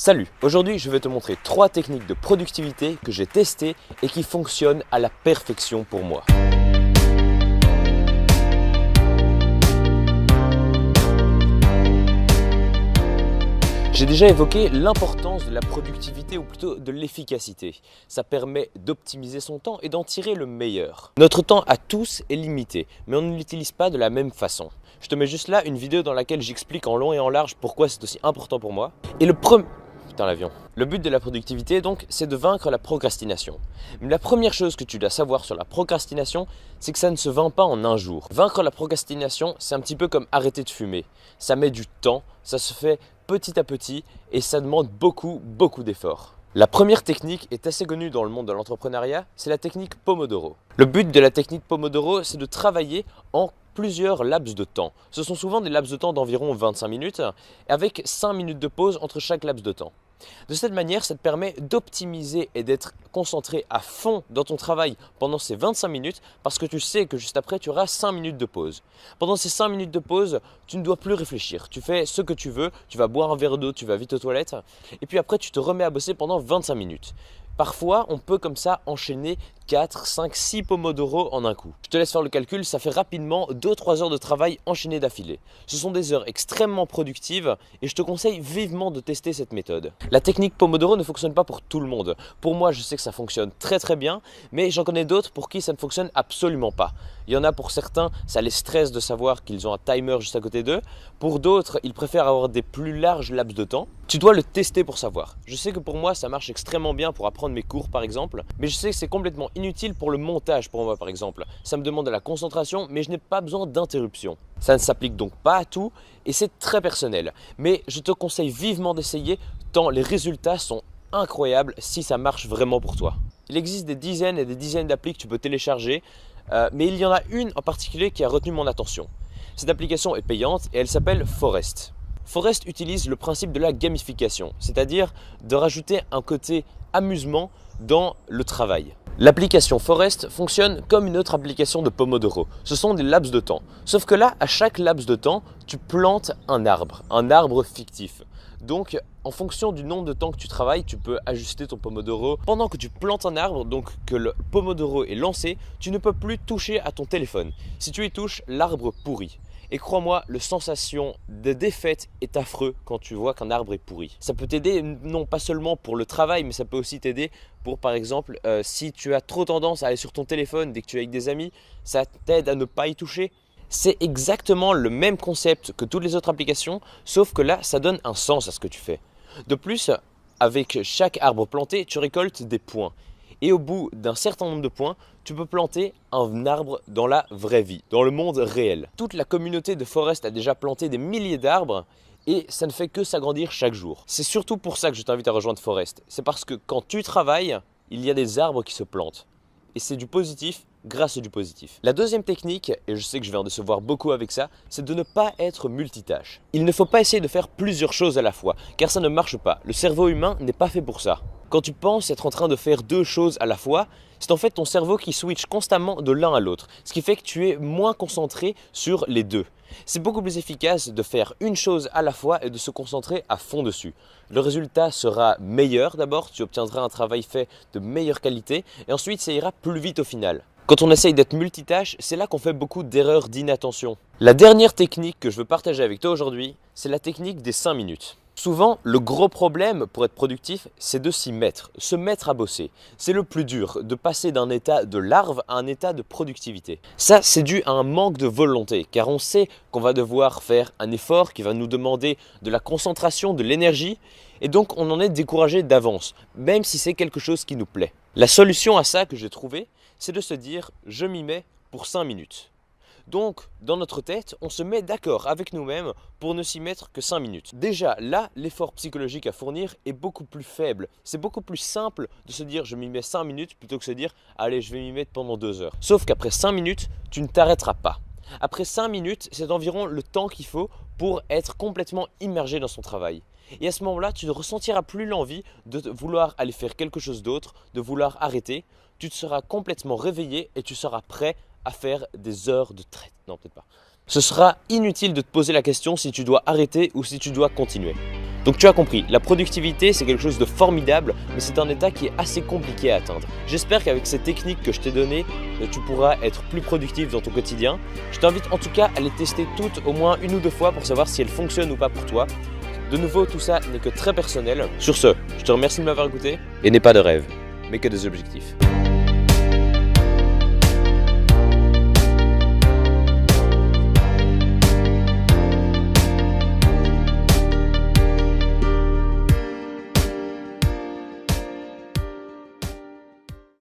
Salut, aujourd'hui je vais te montrer 3 techniques de productivité que j'ai testées et qui fonctionnent à la perfection pour moi. J'ai déjà évoqué l'importance de la productivité ou plutôt de l'efficacité. Ça permet d'optimiser son temps et d'en tirer le meilleur. Notre temps à tous est limité, mais on ne l'utilise pas de la même façon. Je te mets juste là une vidéo dans laquelle j'explique en long et en large pourquoi c'est aussi important pour moi. Et l'avion. Le but de la productivité donc, c'est de vaincre la procrastination. Mais la première chose que tu dois savoir sur la procrastination, c'est que ça ne se vainc pas en un jour. Vaincre la procrastination, c'est un petit peu comme arrêter de fumer. Ça met du temps, ça se fait petit à petit et ça demande beaucoup d'efforts. La première technique est assez connue dans le monde de l'entrepreneuriat, c'est la technique Pomodoro. Le but de la technique Pomodoro, c'est de travailler en plusieurs laps de temps. Ce sont souvent des laps de temps d'environ 25 minutes, avec 5 minutes de pause entre chaque laps de temps. De cette manière, ça te permet d'optimiser et d'être concentré à fond dans ton travail pendant ces 25 minutes parce que tu sais que juste après, tu auras 5 minutes de pause. Pendant ces 5 minutes de pause, tu ne dois plus réfléchir. Tu fais ce que tu veux, tu vas boire un verre d'eau, tu vas vite aux toilettes et puis après, tu te remets à bosser pendant 25 minutes. Parfois, on peut comme ça enchaîner 4, 5, 6 Pomodoro en un coup. Je te laisse faire le calcul, ça fait rapidement 2-3 heures de travail enchaînées d'affilée. Ce sont des heures extrêmement productives et je te conseille vivement de tester cette méthode. La technique Pomodoro ne fonctionne pas pour tout le monde. Pour moi, je sais que ça fonctionne très bien, mais j'en connais d'autres pour qui ça ne fonctionne absolument pas. Il y en a pour certains, ça les stresse de savoir qu'ils ont un timer juste à côté d'eux. Pour d'autres, ils préfèrent avoir des plus larges laps de temps. Tu dois le tester pour savoir. Je sais que pour moi, ça marche extrêmement bien pour apprendre mes cours par exemple, mais je sais que c'est complètement inutile pour le montage pour moi par exemple. Ça me demande de la concentration, mais je n'ai pas besoin d'interruption. Ça ne s'applique donc pas à tout et c'est très personnel. Mais je te conseille vivement d'essayer tant les résultats sont incroyables si ça marche vraiment pour toi. Il existe des dizaines et des dizaines d'applis que tu peux télécharger, mais il y en a une en particulier qui a retenu mon attention. Cette application est payante et elle s'appelle Forest. Forest utilise le principe de la gamification, c'est-à-dire de rajouter un côté amusement dans le travail. L'application Forest fonctionne comme une autre application de Pomodoro. Ce sont des laps de temps. Sauf que là, à chaque laps de temps, tu plantes un arbre fictif. Donc, en fonction du nombre de temps que tu travailles, tu peux ajuster ton Pomodoro. Pendant que tu plantes un arbre, donc que le Pomodoro est lancé, tu ne peux plus toucher à ton téléphone. Si tu y touches, l'arbre pourrit. Et crois-moi, la sensation de défaite est affreux quand tu vois qu'un arbre est pourri. Ça peut t'aider non pas seulement pour le travail, mais ça peut aussi t'aider pour par exemple, si tu as trop tendance à aller sur ton téléphone dès que tu es avec des amis, ça t'aide à ne pas y toucher. C'est exactement le même concept que toutes les autres applications, sauf que là, ça donne un sens à ce que tu fais. De plus, avec chaque arbre planté, tu récoltes des points. Et au bout d'un certain nombre de points, tu peux planter un arbre dans la vraie vie, dans le monde réel. Toute la communauté de Forest a déjà planté des milliers d'arbres et ça ne fait que s'agrandir chaque jour. C'est surtout pour ça que je t'invite à rejoindre Forest. C'est parce que quand tu travailles, il y a des arbres qui se plantent. Et c'est du positif grâce à du positif. La deuxième technique, et je sais que je vais en décevoir beaucoup avec ça, c'est de ne pas être multitâche. Il ne faut pas essayer de faire plusieurs choses à la fois, car ça ne marche pas. Le cerveau humain n'est pas fait pour ça. Quand tu penses être en train de faire 2 choses à la fois, c'est en fait ton cerveau qui switch constamment de l'un à l'autre, ce qui fait que tu es moins concentré sur les deux. C'est beaucoup plus efficace de faire une chose à la fois et de se concentrer à fond dessus. Le résultat sera meilleur d'abord, tu obtiendras un travail fait de meilleure qualité et ensuite ça ira plus vite au final. Quand on essaye d'être multitâche, c'est là qu'on fait beaucoup d'erreurs d'inattention. La dernière technique que je veux partager avec toi aujourd'hui, c'est la technique des 5 minutes. Souvent, le gros problème pour être productif, c'est de s'y mettre, se mettre à bosser. C'est le plus dur, de passer d'un état de larve à un état de productivité. Ça, c'est dû à un manque de volonté, car on sait qu'on va devoir faire un effort qui va nous demander de la concentration, de l'énergie, et donc on en est découragé d'avance, même si c'est quelque chose qui nous plaît. La solution à ça que j'ai trouvée, c'est de se dire « je m'y mets pour 5 minutes ». Donc, dans notre tête, on se met d'accord avec nous-mêmes pour ne s'y mettre que 5 minutes. Déjà, là, l'effort psychologique à fournir est beaucoup plus faible. C'est beaucoup plus simple de se dire « je m'y mets 5 minutes » plutôt que de se dire « allez, je vais m'y mettre pendant 2 heures ». Sauf qu'après 5 minutes, tu ne t'arrêteras pas. Après 5 minutes, c'est environ le temps qu'il faut pour être complètement immergé dans son travail. Et à ce moment-là, tu ne ressentiras plus l'envie de vouloir aller faire quelque chose d'autre, de vouloir arrêter. Tu te seras complètement réveillé et tu seras prêt à faire des heures de traite. Non, peut-être pas. Ce sera inutile de te poser la question si tu dois arrêter ou si tu dois continuer. Donc tu as compris, la productivité c'est quelque chose de formidable, mais c'est un état qui est assez compliqué à atteindre. J'espère qu'avec ces techniques que je t'ai données, tu pourras être plus productif dans ton quotidien. Je t'invite en tout cas à les tester toutes au moins 1 ou 2 fois pour savoir si elles fonctionnent ou pas pour toi. De nouveau, tout ça n'est que très personnel. Sur ce, je te remercie de m'avoir écouté et n'aie pas de rêve, mais que des objectifs.